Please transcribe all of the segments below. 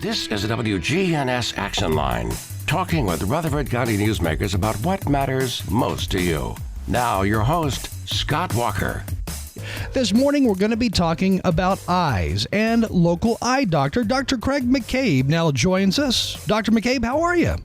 This is a WGNS Action Line, talking with Rutherford County newsmakers about what matters most to you. Now, your host, Scott Walker. This morning, we're going to be talking about eyes, and local eye doctor, Dr. Craig McCabe, now joins us. Dr. McCabe, how are you?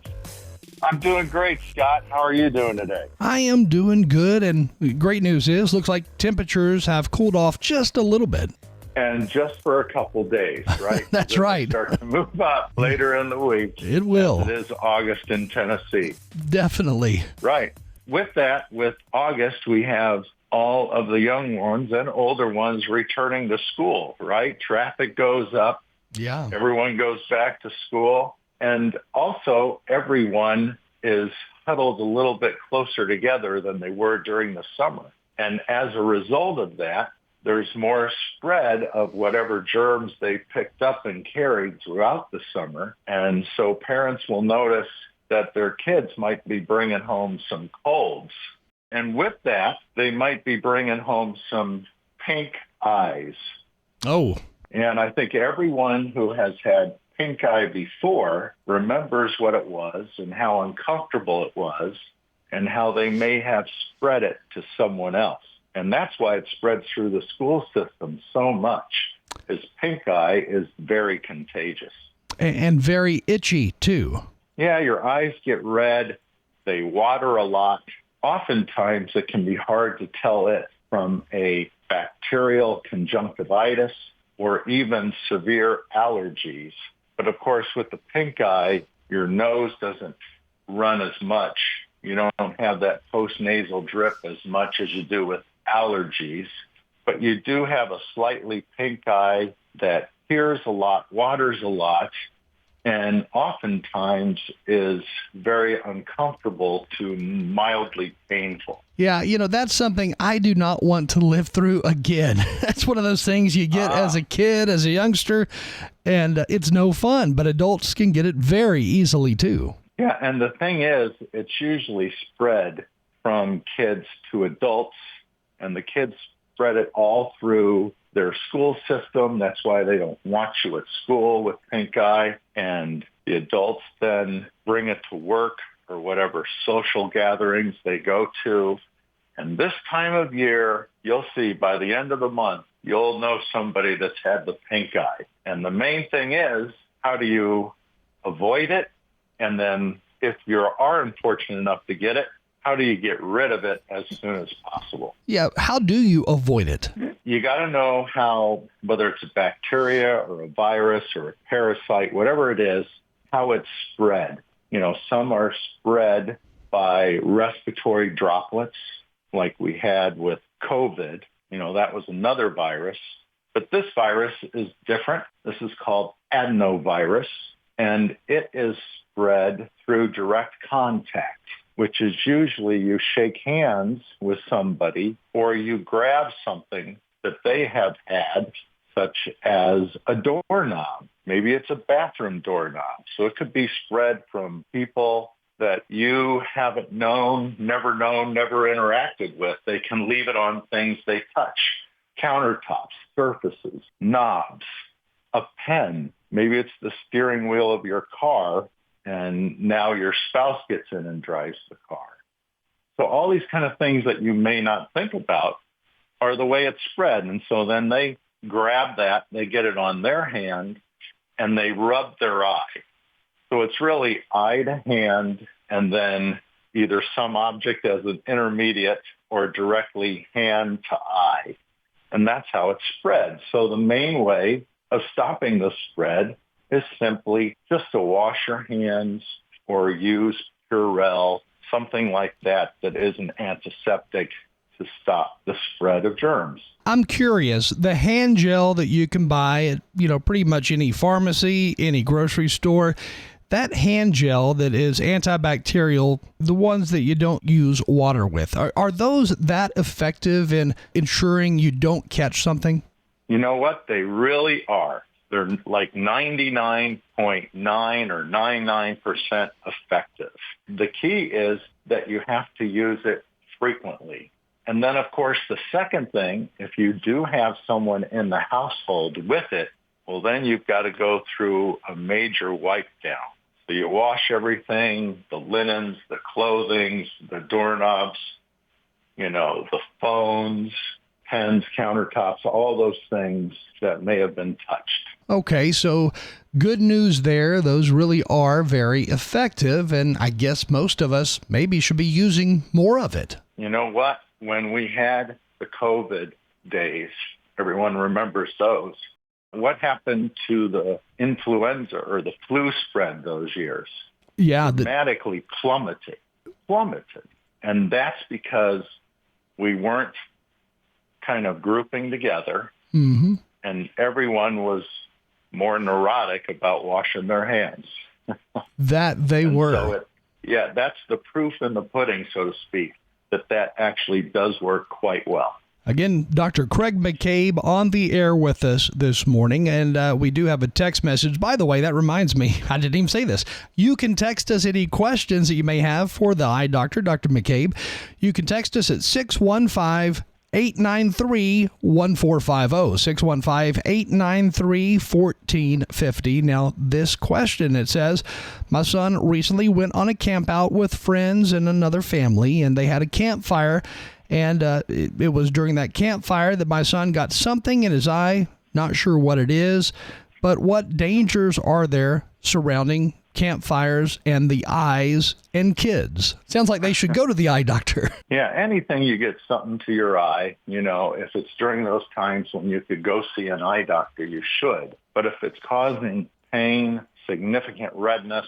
I'm doing great, Scott. How are you doing today? I am doing good, and great news is, looks like temperatures have cooled off just a little bit. And just for a couple days, right? That's right. Start to move up later in the week. It will. It is August in Tennessee. Definitely. Right. With that, with August, we have all of the young ones and older ones returning to school, right? Traffic goes up. Yeah. Everyone goes back to school. And also, everyone is huddled a little bit closer together than they were during the summer. And as a result of that, there's more spread of whatever germs they picked up and carried throughout the summer. And so parents will notice that their kids might be bringing home some colds. And with that, they might be bringing home some pink eyes. Oh. And I think everyone who has had pink eye before remembers what it was and how uncomfortable it was and how they may have spread it to someone else. And that's why it spreads through the school system so much, is pink eye is very contagious. And very itchy, too. Yeah, your eyes get red. They water a lot. Oftentimes, it can be hard to tell it from a bacterial conjunctivitis or even severe allergies. But of course, with the pink eye, your nose doesn't run as much. You don't have that postnasal drip as much as you do with allergies. But you do have a slightly pink eye that hears a lot, waters a lot, and oftentimes is very uncomfortable to mildly painful. Yeah, that's something I do not want to live through again. That's one of those things you get as a kid, as a youngster, and it's no fun, but adults can get it very easily too. Yeah, and the thing is, it's usually spread from kids to adults, and the kids spread it all through their school system. That's why they don't want you at school with pink eye. And the adults then bring it to work or whatever social gatherings they go to. And this time of year, you'll see by the end of the month, you'll know somebody that's had the pink eye. And the main thing is, how do you avoid it? And then if you are unfortunate enough to get it, how do you get rid of it as soon as possible? Yeah, how do you avoid it? You got to know how, whether it's a bacteria or a virus or a parasite, whatever it is, how it's spread. Some are spread by respiratory droplets, like we had with COVID. That was another virus. But this virus is different. This is called adenovirus, and it is spread through direct contact, which is usually you shake hands with somebody or you grab something that they have had, such as a doorknob. Maybe it's a bathroom doorknob. So it could be spread from people that you haven't known, never interacted with. They can leave it on things they touch, countertops, surfaces, knobs, a pen. Maybe it's the steering wheel of your car, and now your spouse gets in and drives the car. So all these kind of things that you may not think about are the way it's spread. And so then they grab that, they get it on their hand, and they rub their eye. So it's really eye to hand, and then either some object as an intermediate or directly hand to eye. And that's how it spreads. So the main way of stopping the spread is simply just to wash your hands or use Purell, something like that is an antiseptic to stop the spread of germs. I'm curious, the hand gel that you can buy at, pretty much any pharmacy, any grocery store, that hand gel that is antibacterial, the ones that you don't use water with, are those that effective in ensuring you don't catch something? You know what? They really are. They're like 99.9 or 99% effective. The key is that you have to use it frequently. And then, of course, the second thing, if you do have someone in the household with it, well, then you've got to go through a major wipe down. So you wash everything, the linens, the clothing, the doorknobs, the phones, pens, countertops, all those things that may have been touched. Okay, so good news there. Those really are very effective, and I guess most of us maybe should be using more of it. You know what? When we had the COVID days, everyone remembers those. What happened to the influenza or the flu spread those years? Yeah. Dramatically plummeted. And that's because we weren't kind of grouping together, and everyone was more neurotic about washing their hands. That they were. So that's the proof in the pudding, so to speak, that actually does work quite well. Again, Dr. Craig McCabe on the air with us this morning, and we do have a text message. By the way, that reminds me, I didn't even say this. You can text us any questions that you may have for the eye doctor, Dr. McCabe. You can text us at 615-893-1450, 615-893-1450. Now, this question, it says, my son recently went on a camp out with friends and another family, and they had a campfire. And it was during that campfire that my son got something in his eye. Not sure what it is, but what dangers are there surrounding campfires and the eyes and kids? Sounds like they should go to the eye doctor. Yeah, anything you get something to your eye, if it's during those times when you could go see an eye doctor, you should. But if it's causing pain, significant redness,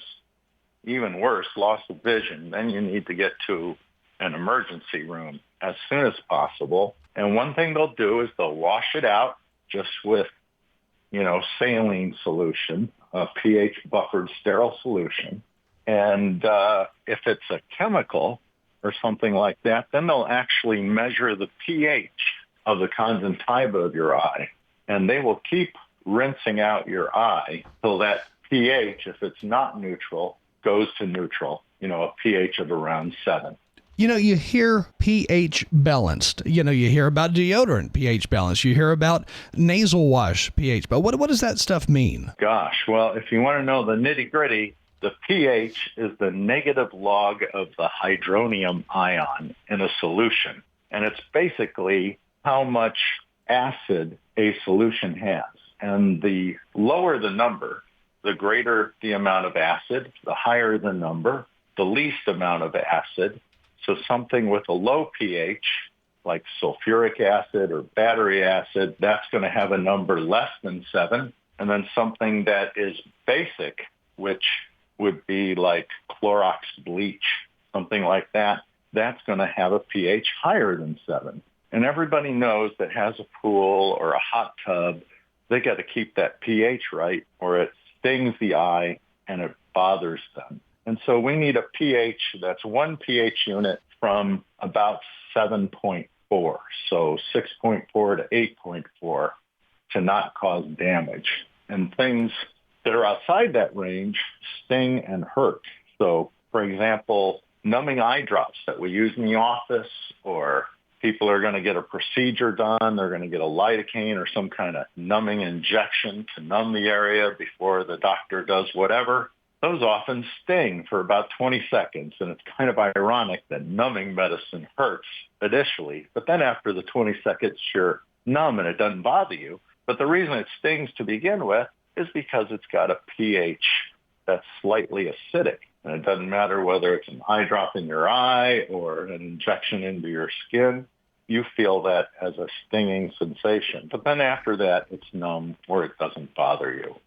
even worse, loss of vision, then you need to get to an emergency room as soon as possible. And one thing they'll do is they'll wash it out just with, saline solution, a pH buffered sterile solution. And if it's a chemical or something like that, then they'll actually measure the pH of the conjunctiva of your eye. And they will keep rinsing out your eye till that pH, if it's not neutral, goes to neutral, a pH of around 7. You hear pH balanced. You hear about deodorant pH balanced. You hear about nasal wash pH. But what does that stuff mean? Gosh, well, if you want to know the nitty gritty, the pH is the negative log of the hydronium ion in a solution. And it's basically how much acid a solution has. And the lower the number, the greater the amount of acid, the higher the number, the least amount of acid. So something with a low pH, like sulfuric acid or battery acid, that's going to have a number less than 7. And then something that is basic, which would be like Clorox bleach, something like that, that's going to have a pH higher than 7. And everybody knows that has a pool or a hot tub, they got to keep that pH right or it stings the eye and it bothers them. And so we need a pH that's one pH unit from about 7.4, so 6.4 to 8.4 to not cause damage. And things that are outside that range sting and hurt. So, for example, numbing eye drops that we use in the office, or people are going to get a procedure done, they're going to get a lidocaine or some kind of numbing injection to numb the area before the doctor does whatever. Those often sting for about 20 seconds, and it's kind of ironic that numbing medicine hurts initially, but then after the 20 seconds, you're numb and it doesn't bother you. But the reason it stings to begin with is because it's got a pH that's slightly acidic, and it doesn't matter whether it's an eye drop in your eye or an injection into your skin. You feel that as a stinging sensation, but then after that, it's numb or it doesn't bother you.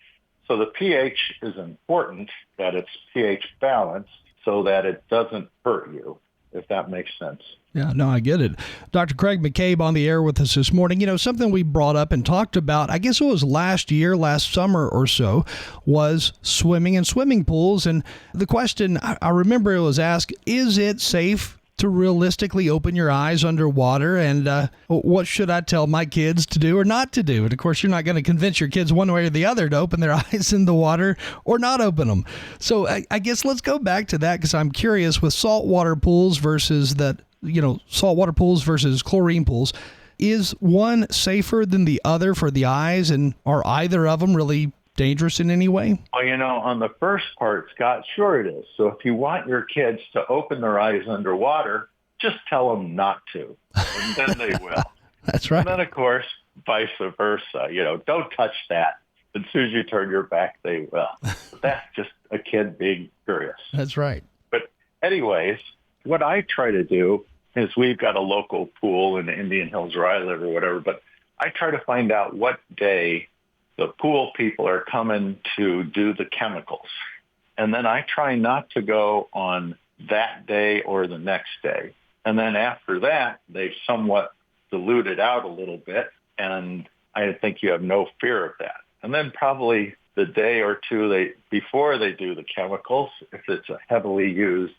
So the pH is important, that it's pH balanced so that it doesn't hurt you, if that makes sense. Yeah, no, I get it. Dr. Craig McCabe on the air with us this morning. Something we brought up and talked about, I guess it was last summer or so, was swimming in swimming pools. And the question, I remember it was asked, is it safe to realistically open your eyes underwater, and what should I tell my kids to do or not to do? And of course, you're not going to convince your kids one way or the other to open their eyes in the water or not open them. So I guess let's go back to that, because I'm curious with saltwater pools versus saltwater pools versus chlorine pools. Is one safer than the other for the eyes, and are either of them really dangerous in any way? Well, on the first part, Scott, sure it is. So if you want your kids to open their eyes underwater, just tell them not to, and then they will. That's right. And then, of course, vice versa. Don't touch that. As soon as you turn your back, they will. But that's just a kid being curious. That's right. But anyways, what I try to do is we've got a local pool in the Indian Hills where I live or whatever, but I try to find out what day the pool people are coming to do the chemicals. And then I try not to go on that day or the next day. And then after that, they've somewhat diluted out a little bit, and I think you have no fear of that. And then probably the day or two before they do the chemicals, if it's a heavily used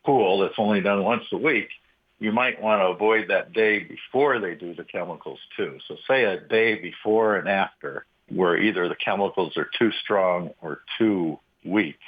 pool that's only done once a week, you might want to avoid that day before they do the chemicals too. So say a day before and after, where either the chemicals are too strong or too weak,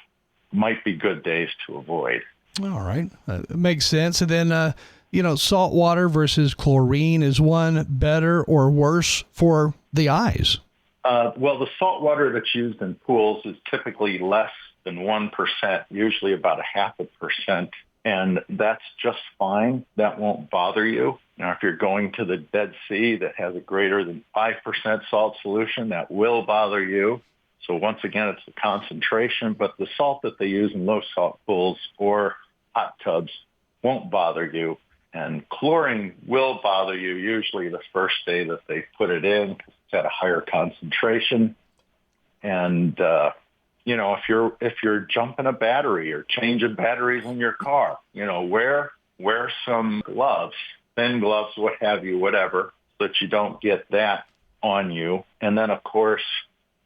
might be good days to avoid. All right. Makes sense. And then, salt water versus chlorine, is one better or worse for the eyes? Well, the salt water that's used in pools is typically less than 1%, usually about 0.5%. And that's just fine. That won't bother you. Now, if you're going to the Dead Sea that has a greater than 5% salt solution, that will bother you. So once again, it's the concentration, but the salt that they use in low salt pools or hot tubs won't bother you. And chlorine will bother you usually the first day that they put it in because it's at a higher concentration. And, if you're jumping a battery or changing batteries in your car, wear some gloves, thin gloves, what have you, whatever, so that you don't get that on you. And then, of course,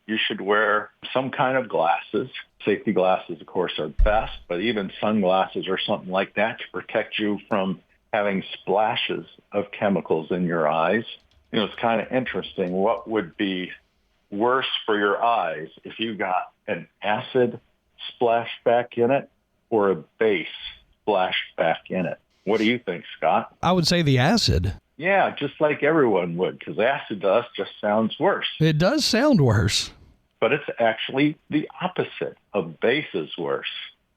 you should wear some kind of glasses. Safety glasses, of course, are best, but even sunglasses or something like that to protect you from having splashes of chemicals in your eyes. It's kind of interesting. What would be worse for your eyes if you got an acid splashback in it or a base splashback in it? What do you think, Scott? I would say the acid. Yeah, just like everyone would, because acid to us just sounds worse. It does sound worse. But it's actually the opposite. A base is worse.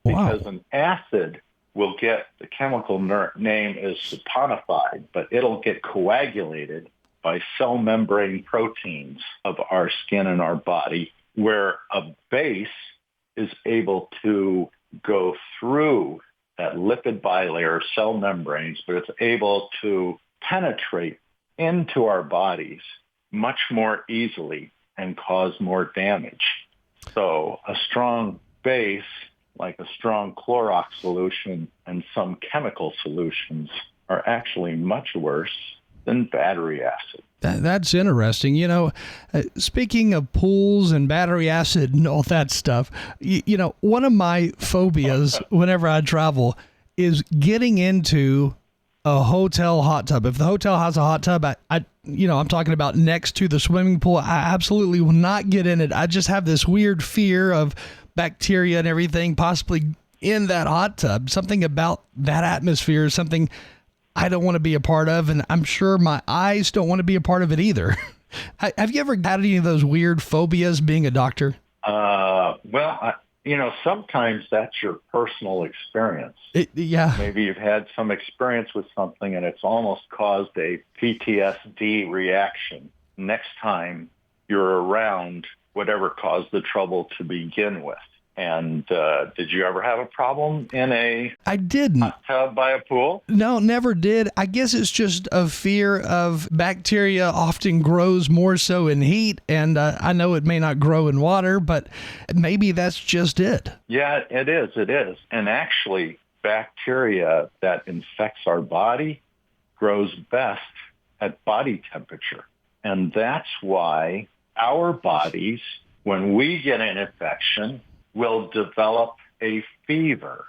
Wow. Because an acid will get, the chemical name is saponified, but it'll get coagulated by cell membrane proteins of our skin and our body, where a base is able to go through that lipid bilayer cell membranes, but it's able to penetrate into our bodies much more easily and cause more damage. So a strong base, like a strong Clorox solution and some chemical solutions, are actually much worse than battery acid. That's interesting. Speaking of pools and battery acid and all that stuff, one of my phobias whenever I travel is getting into a hotel hot tub. If the hotel has a hot tub, I'm talking about next to the swimming pool, I absolutely will not get in it. I just have this weird fear of bacteria and everything possibly in that hot tub. Something about that atmosphere is something I don't want to be a part of, and I'm sure my eyes don't want to be a part of it either. Have you ever had any of those weird phobias being a doctor? Sometimes that's your personal experience. Yeah. Maybe you've had some experience with something and it's almost caused a PTSD reaction next time you're around whatever caused the trouble to begin with. And did you ever have a problem in a I didn't. hot tub by a pool? No, never did. I guess it's just a fear of bacteria often grows more so in heat. And I know it may not grow in water, but maybe that's just it. Yeah, it is. It is. And actually, bacteria that infects our body grows best at body temperature. And that's why our bodies, when we get an infection, will develop a fever.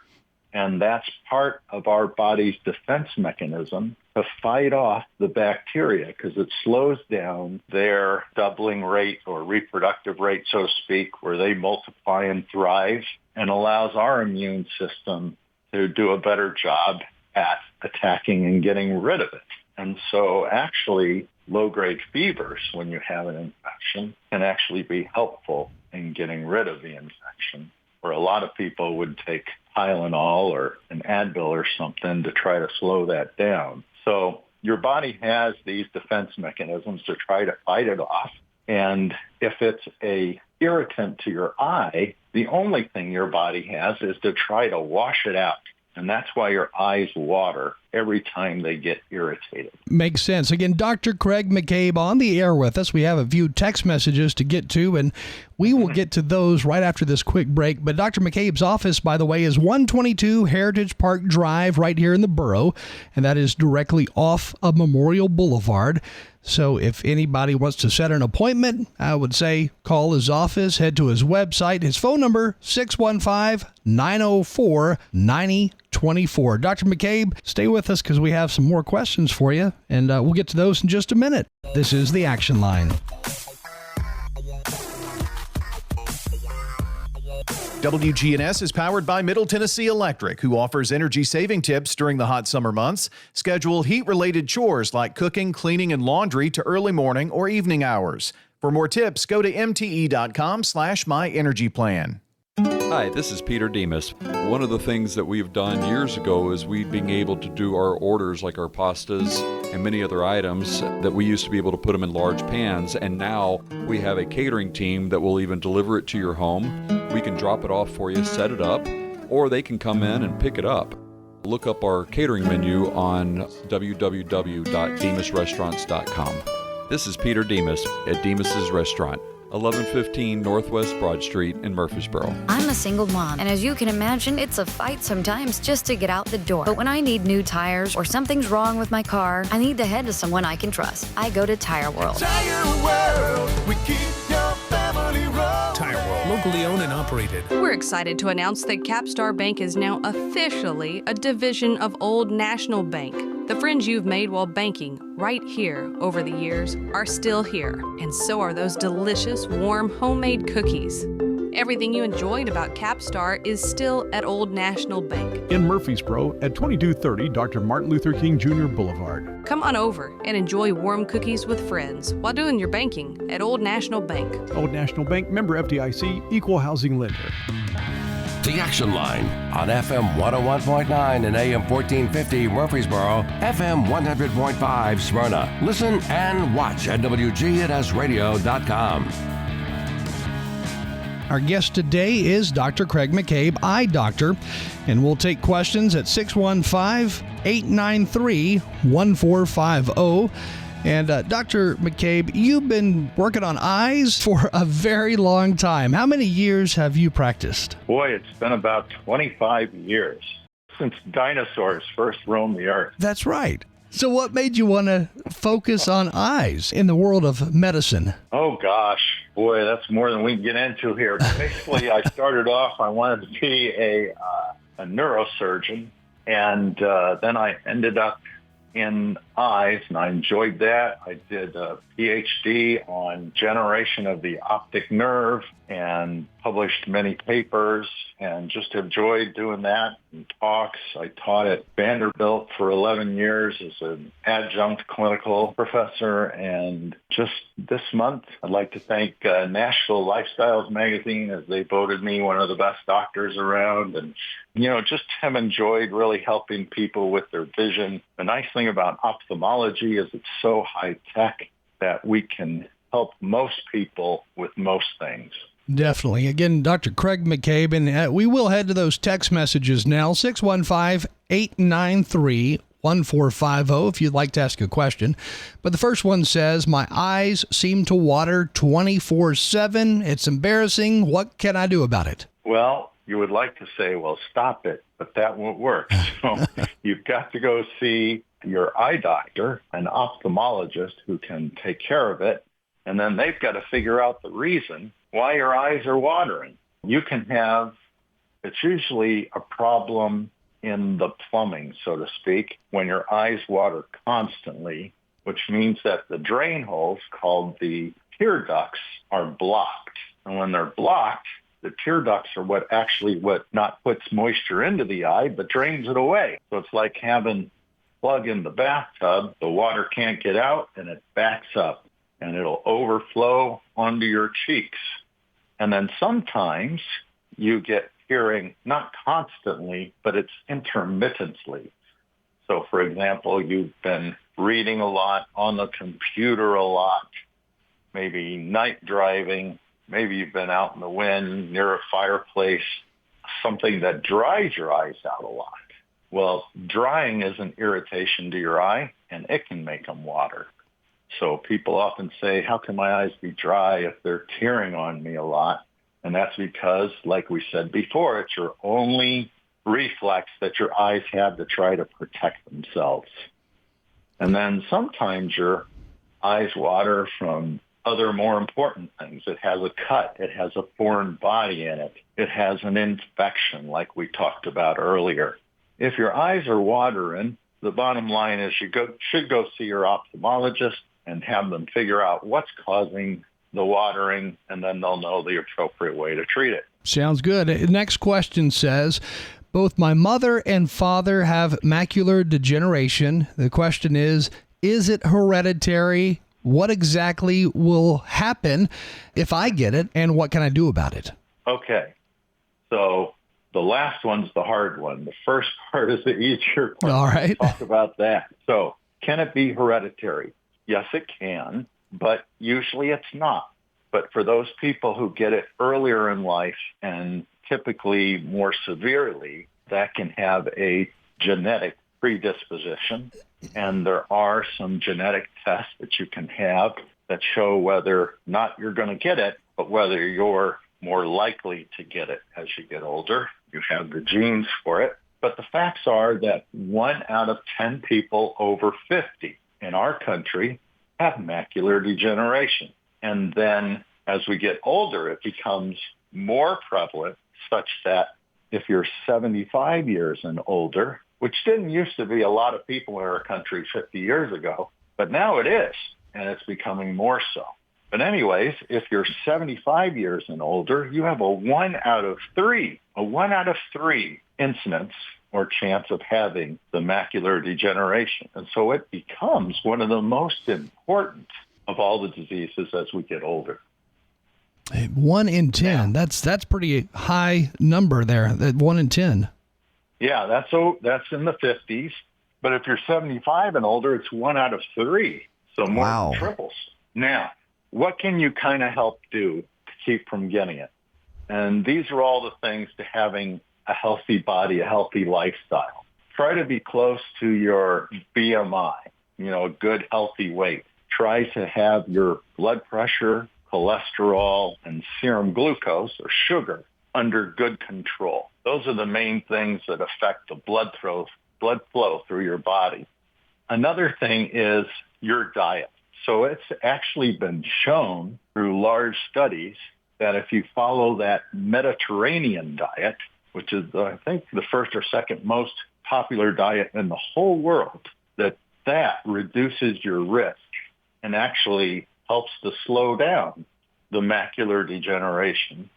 And that's part of our body's defense mechanism to fight off the bacteria because it slows down their doubling rate or reproductive rate, so to speak, where they multiply and thrive, and allows our immune system to do a better job at attacking and getting rid of it. And so actually low-grade fevers, when you have an infection, can actually be helpful in getting rid of the infection, where a lot of people would take Tylenol or an Advil or something to try to slow that down. So your body has these defense mechanisms to try to fight it off. And if it's a irritant to your eye, the only thing your body has is to try to wash it out. And that's why your eyes water every time they get irritated. Makes sense. Again, Dr. Craig McCabe on the air with us. We have a few text messages to get to, and we will get to those right after this quick break. But Dr. McCabe's office, by the way, is 122 Heritage Park Drive right here in the borough, and that is directly off of Memorial Boulevard. So if anybody wants to set an appointment, I would say call his office, head to his website. His phone number, 615-904-9024. Dr. McCabe, stay with us because we have some more questions for you, and we'll get to those in just a minute. This is the Action Line. WGNS is powered by Middle Tennessee Electric, who offers energy-saving tips during the hot summer months. Schedule heat-related chores like cooking, cleaning, and laundry to early morning or evening hours. For more tips, go to mte.com/myenergyplan. Hi, this is Peter Demas. One of the things that we've done years ago is we being able to do our orders like our pastas and many other items that we used to be able to put them in large pans, and now we have a catering team that will even deliver it to your home. We can drop it off for you, set it up, or they can come in and pick it up. Look up our catering menu on www.demasrestaurants.com. This is Peter Demas at Demas's Restaurant, 1115 Northwest Broad Street in Murfreesboro. I'm a single mom, and as you can imagine, it's a fight sometimes just to get out the door. But when I need new tires or something's wrong with my car, I need to head to someone I can trust. I go to Tire World. Tire World, we keep your family rolling. Tire World, locally owned and operated. We're excited to announce that Capstar Bank is now officially a division of Old National Bank. The friends you've made while banking right here over the years are still here, and so are those delicious, warm, homemade cookies. Everything you enjoyed about Capstar is still at Old National Bank. In Murfreesboro at 2230 Dr. Martin Luther King Jr. Boulevard. Come on over and enjoy warm cookies with friends while doing your banking at Old National Bank. Old National Bank, member FDIC, equal housing lender. The Action Line on FM 101.9 and AM 1450 Murfreesboro, FM 100.5 Smyrna. Listen and watch at WGNSradio.com. Our guest today is Dr. Craig McCabe, eye doctor, and we'll take questions at 615-893-1450. And Dr. McCabe, you've been working on eyes for a very long time. How many years have you practiced? Boy, it's been about 25 years since dinosaurs first roamed the earth. That's right. So what made you want to focus on eyes in the world of medicine? Oh, gosh. Boy, that's more than we can get into here. Basically, I started off, I wanted to be a neurosurgeon, and then I ended up in eyes, and I enjoyed that. I did a PhD on generation of the optic nerve and published many papers and just enjoyed doing that and talks. I taught at Vanderbilt for 11 years as an adjunct clinical professor. And just this month, I'd like to thank Nashville Lifestyles magazine, as they voted me one of the best doctors around. And, you know, just have enjoyed really helping people with their vision. The nice thing about ophthalmology is it's so high tech that we can help most people with most things. Definitely. Again, Dr. Craig McCabe, and we will head to those text messages now, 615-893-1450 if you'd like to ask a question. But the first one says, my eyes seem to water 24/7. It's embarrassing. What can I do about it? Well, you would like to say, well, stop it, but that won't work. So you've got to go see your eye doctor, an ophthalmologist who can take care of it, and then they've got to figure out the reason why your eyes are watering. You can have, it's usually a problem in the plumbing, so to speak, when your eyes water constantly, which means that the drain holes called the tear ducts are blocked. And when they're blocked, the tear ducts are what not puts moisture into the eye, but drains it away. So it's like having plug in the bathtub, the water can't get out and it backs up and it'll overflow onto your cheeks. And then sometimes you get hearing, not constantly, but it's intermittently. So, for example, you've been reading a lot, on the computer a lot, maybe night driving, maybe you've been out in the wind near a fireplace, something that dries your eyes out a lot. Well, drying is an irritation to your eye, and it can make them water. So people often say, how can my eyes be dry if they're tearing on me a lot? And that's because, like we said before, it's your only reflex that your eyes have to try to protect themselves. And then sometimes your eyes water from other more important things. It has a cut. It has a foreign body in it. It has an infection like we talked about earlier. If your eyes are watering, the bottom line is you should go see your ophthalmologist and have them figure out what's causing the watering, and then they'll know the appropriate way to treat it. Sounds good. Next question says, both my mother and father have macular degeneration. The question is it hereditary? What exactly will happen if I get it, and what can I do about it? Okay. So the last one's the hard one. The first part is the easier part. All right. Let's talk about that. So can it be hereditary? Yes, it can, but usually it's not. But for those people who get it earlier in life and typically more severely, that can have a genetic predisposition. And there are some genetic tests that you can have that show whether not you're going to get it, but whether you're more likely to get it as you get older. You have the genes for it. But the facts are that 1 out of 10 people over 50 in our country have macular degeneration. And then as we get older, it becomes more prevalent, such that if you're 75 years and older, which didn't used to be a lot of people in our country 50 years ago, but now it is, and it's becoming more so. But anyways, if you're 75 years and older, you have a 1 out of 3 incidence or chance of having the macular degeneration. And so it becomes one of the most important of all the diseases as we get older. 1 in 10. Yeah. That's pretty high number there. That 1 in 10. Yeah, that's in the 50s. But if you're 75 and older, it's 1 out of 3. So more than triples. Now, what can you kind of help do to keep from getting it? And these are all the things to having a healthy body, a healthy lifestyle. Try to be close to your BMI, a good healthy weight. Try to have your blood pressure, cholesterol, and serum glucose or sugar under good control. Those are the main things that affect the blood flow through your body. Another thing is your diet. So it's actually been shown through large studies that if you follow that Mediterranean diet, which is, I think, the first or second most popular diet in the whole world, that reduces your risk and actually helps to slow down the macular degeneration.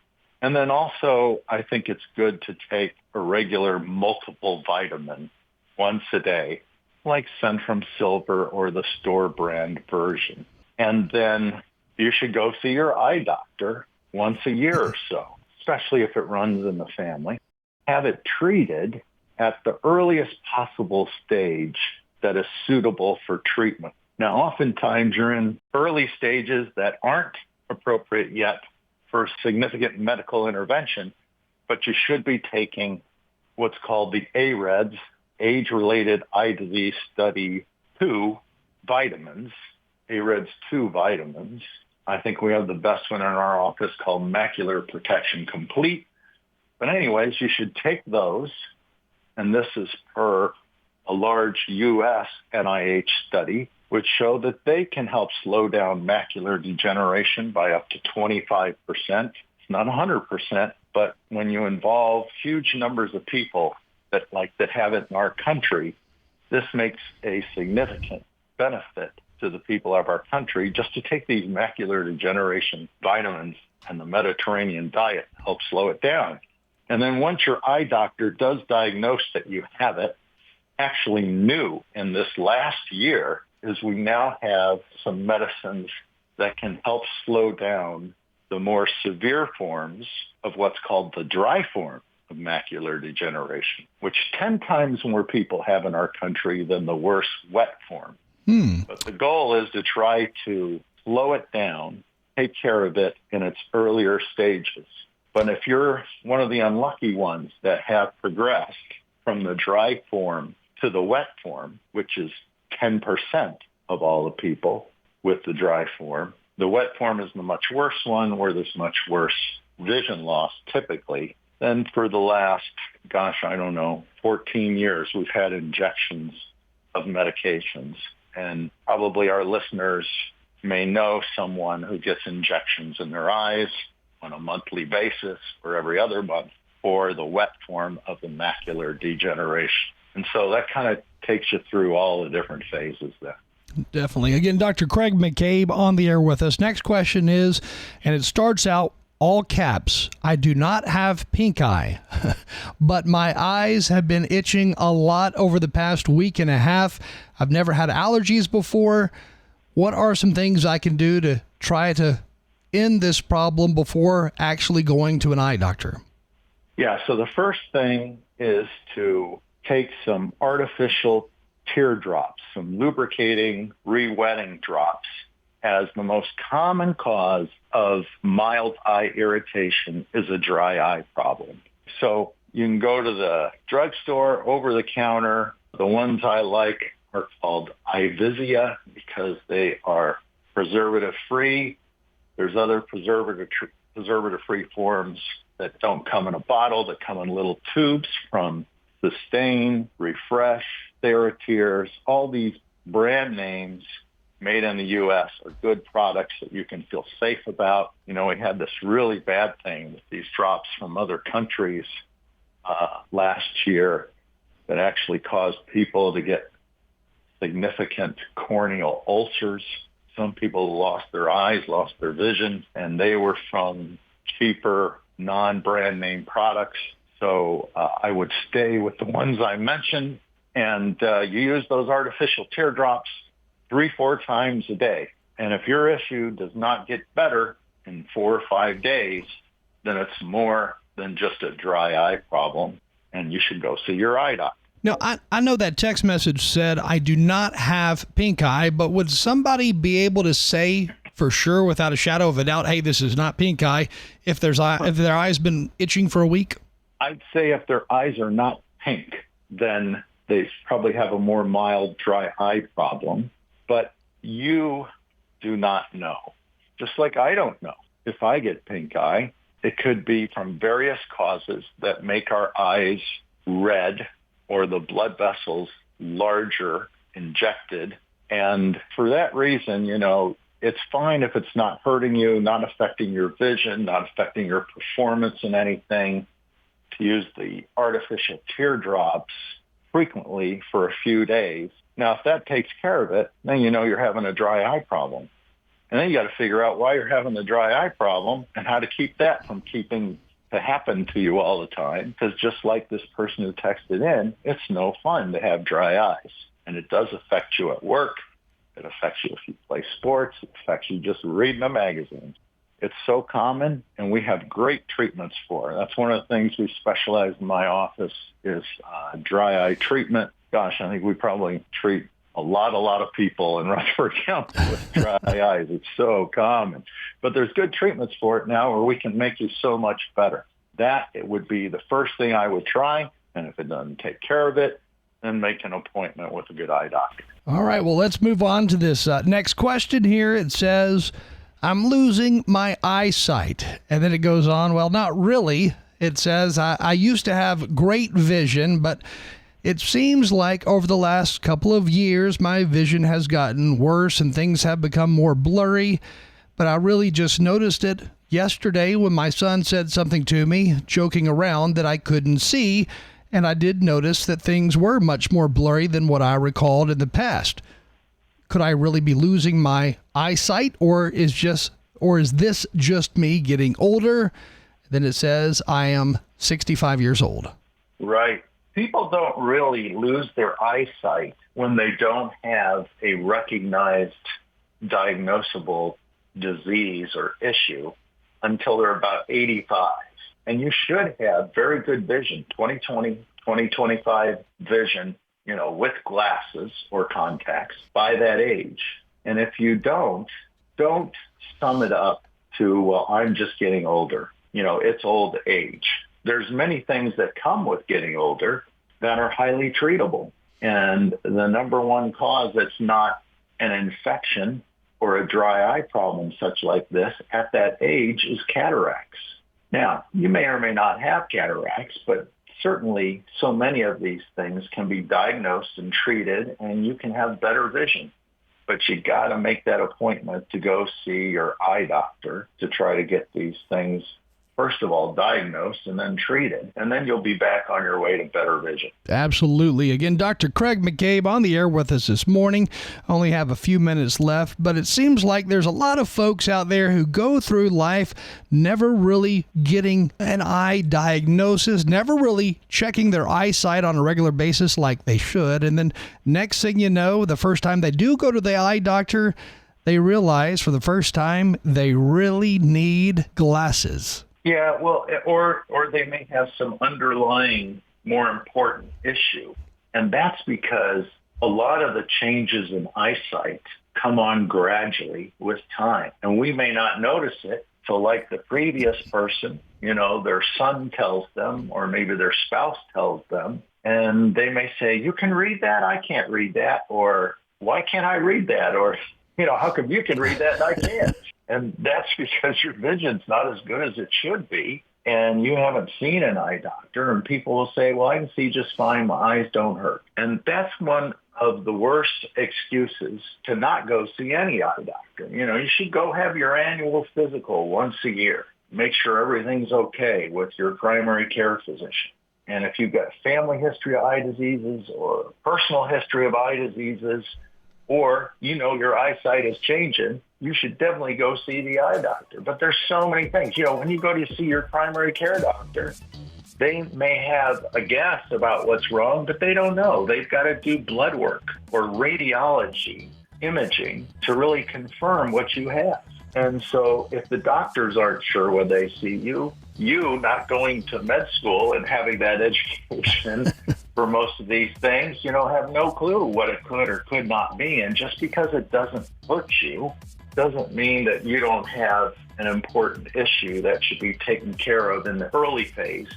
And then also, I think it's good to take a regular multiple vitamin once a day, like Centrum Silver or the store brand version. And then you should go see your eye doctor once a year or so, especially if it runs in the family. Have it treated at the earliest possible stage that is suitable for treatment. Now, oftentimes you're in early stages that aren't appropriate yet for significant medical intervention, but you should be taking what's called the AREDS, Age-Related Eye Disease Study 2 vitamins, AREDS 2 vitamins. I think we have the best one in our office called Macular Protection Complete. But anyways, you should take those, and this is per a large U.S. NIH study, which show that they can help slow down macular degeneration by up to 25%. It's not 100%, but when you involve huge numbers of people that have it in our country, this makes a significant benefit to the people of our country just to take these macular degeneration vitamins and the Mediterranean diet to help slow it down. And then once your eye doctor does diagnose that you have it, actually new in this last year is we now have some medicines that can help slow down the more severe forms of what's called the dry form of macular degeneration, which 10 times more people have in our country than the worst wet form. But the goal is to try to slow it down, take care of it in its earlier stages. But if you're one of the unlucky ones that have progressed from the dry form to the wet form, which is 10% of all the people with the dry form, the wet form is the much worse one where there's much worse vision loss typically. Then for the last, 14 years, we've had injections of medications. And probably our listeners may know someone who gets injections in their eyes on a monthly basis or every other month for the wet form of the macular degeneration. And so that kind of takes you through all the different phases there. Definitely. Again, Dr. Craig McCabe on the air with us. Next question is, and it starts out all caps, I do not have pink eye, but my eyes have been itching a lot over the past week and a half. I've never had allergies before. What are some things I can do to try to end this problem before actually going to an eye doctor? Yeah, so the first thing is to take some artificial teardrops, some lubricating, re-wetting drops, as the most common cause of mild eye irritation is a dry eye problem. So you can go to the drugstore, over the counter. The ones I like are called Ivisia because they are preservative-free. There's other preservative-free forms that don't come in a bottle, that come in little tubes from Sustain, Refresh, TheraTears. All these brand names made in the U.S. are good products that you can feel safe about. You know, we had this really bad thing with these drops from other countries last year that actually caused people to get significant corneal ulcers. Some people lost their eyes, lost their vision, and they were from cheaper, non-brand name products. So I would stay with the ones I mentioned, and you use those artificial teardrops 3-4 times a day. And if your issue does not get better in 4 or 5 days, then it's more than just a dry eye problem, and you should go see your eye doctor. Now, I know that text message said, I do not have pink eye, but would somebody be able to say for sure, without a shadow of a doubt, hey, this is not pink eye, if their eye's been itching for a week? I'd say if their eyes are not pink, then they probably have a more mild dry eye problem. But you do not know. Just like I don't know if I get pink eye. It could be from various causes that make our eyes red or the blood vessels larger, injected. And for that reason, you know, it's fine if it's not hurting you, not affecting your vision, not affecting your performance in anything, to use the artificial teardrops frequently for a few days. Now, if that takes care of it, then you know you're having a dry eye problem. And then you got to figure out why you're having the dry eye problem and how to keep that from keeping to happen to you all the time. Because just like this person who texted in, it's no fun to have dry eyes. And it does affect you at work. It affects you if you play sports. It affects you just reading a magazine. It's so common, and we have great treatments for it. That's one of the things we specialize in my office is dry eye treatment. Gosh, I think we probably treat a lot of people in Rutherford County with dry eyes. It's so common. But there's good treatments for it now where we can make you so much better. That it would be the first thing I would try, and if it doesn't take care of it, then make an appointment with a good eye doctor. All right, well, let's move on to this next question here. It says, I'm losing my eyesight. And then it goes on, well, not really. It says, I used to have great vision, but it seems like over the last couple of years, my vision has gotten worse and things have become more blurry. But I really just noticed it yesterday when my son said something to me, joking around, that I couldn't see. And I did notice that things were much more blurry than what I recalled in the past. Could I really be losing my eyesight, or is this just me getting older? Then it says I am 65 years old. Right. people don't really lose their eyesight when they don't have a recognized diagnosable disease or issue until they're about 85. And you should have very good vision, 20/20, 20/25 vision, with glasses or contacts by that age. And if you don't sum it up to, well, I'm just getting older. It's old age. There's many things that come with getting older that are highly treatable. And the number one cause that's not an infection or a dry eye problem such like this at that age is cataracts. Now, you may or may not have cataracts, but certainly so many of these things can be diagnosed and treated, and you can have better vision. But you got to make that appointment to go see your eye doctor to try to get these things, first of all, diagnosed and then treated, and then you'll be back on your way to better vision. Absolutely. Again, Dr. Craig McCabe on the air with us this morning. Only have a few minutes left, but it seems like there's a lot of folks out there who go through life never really getting an eye diagnosis, never really checking their eyesight on a regular basis like they should. And then next thing you know, the first time they do go to the eye doctor, they realize for the first time they really need glasses. Yeah, well, or they may have some underlying more important issue. And that's because a lot of the changes in eyesight come on gradually with time. And we may not notice it. So like the previous person, their son tells them, or maybe their spouse tells them, and they may say, you can read that? I can't read that. Or why can't I read that? Or, how come you can read that and I can't? And that's because your vision's not as good as it should be, and you haven't seen an eye doctor. And people will say, well, I can see just fine. My eyes don't hurt. And that's one of the worst excuses to not go see any eye doctor. You should go have your annual physical once a year. Make sure everything's okay with your primary care physician. And if you've got family history of eye diseases or personal history of eye diseases, or, your eyesight is changing, you should definitely go see the eye doctor. But there's so many things. When you go to see your primary care doctor, they may have a guess about what's wrong, but they don't know. They've got to do blood work or radiology, imaging, to really confirm what you have. And so if the doctors aren't sure when they see you not going to med school and having that education for most of these things, have no clue what it could or could not be. And just because it doesn't hurt you doesn't mean that you don't have an important issue that should be taken care of in the early phase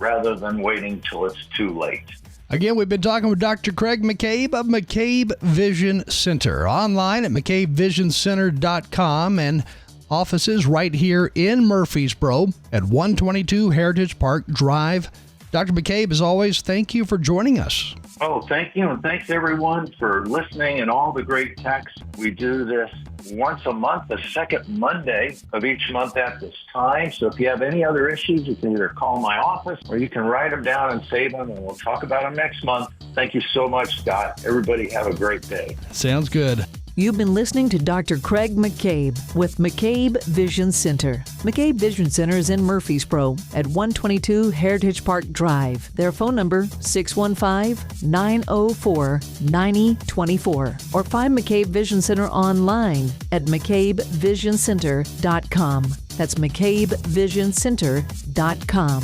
rather than waiting till it's too late. Again, we've been talking with Dr. Craig McCabe of McCabe Vision Center. Online at McCabeVisionCenter.com and offices right here in Murfreesboro at 122 Heritage Park Drive. Dr. McCabe, as always, thank you for joining us. Oh, thank you. And thanks, everyone, for listening and all the great texts. We do this once a month, the second Monday of each month at this time. So if you have any other issues, you can either call my office or you can write them down and save them, and we'll talk about them next month. Thank you so much, Scott. Everybody have a great day. Sounds good. You've been listening to Dr. Craig McCabe with McCabe Vision Center. McCabe Vision Center is in Murfreesboro at 122 Heritage Park Drive. Their phone number, 615-904-9024. Or find McCabe Vision Center online at McCabeVisionCenter.com. That's McCabeVisionCenter.com.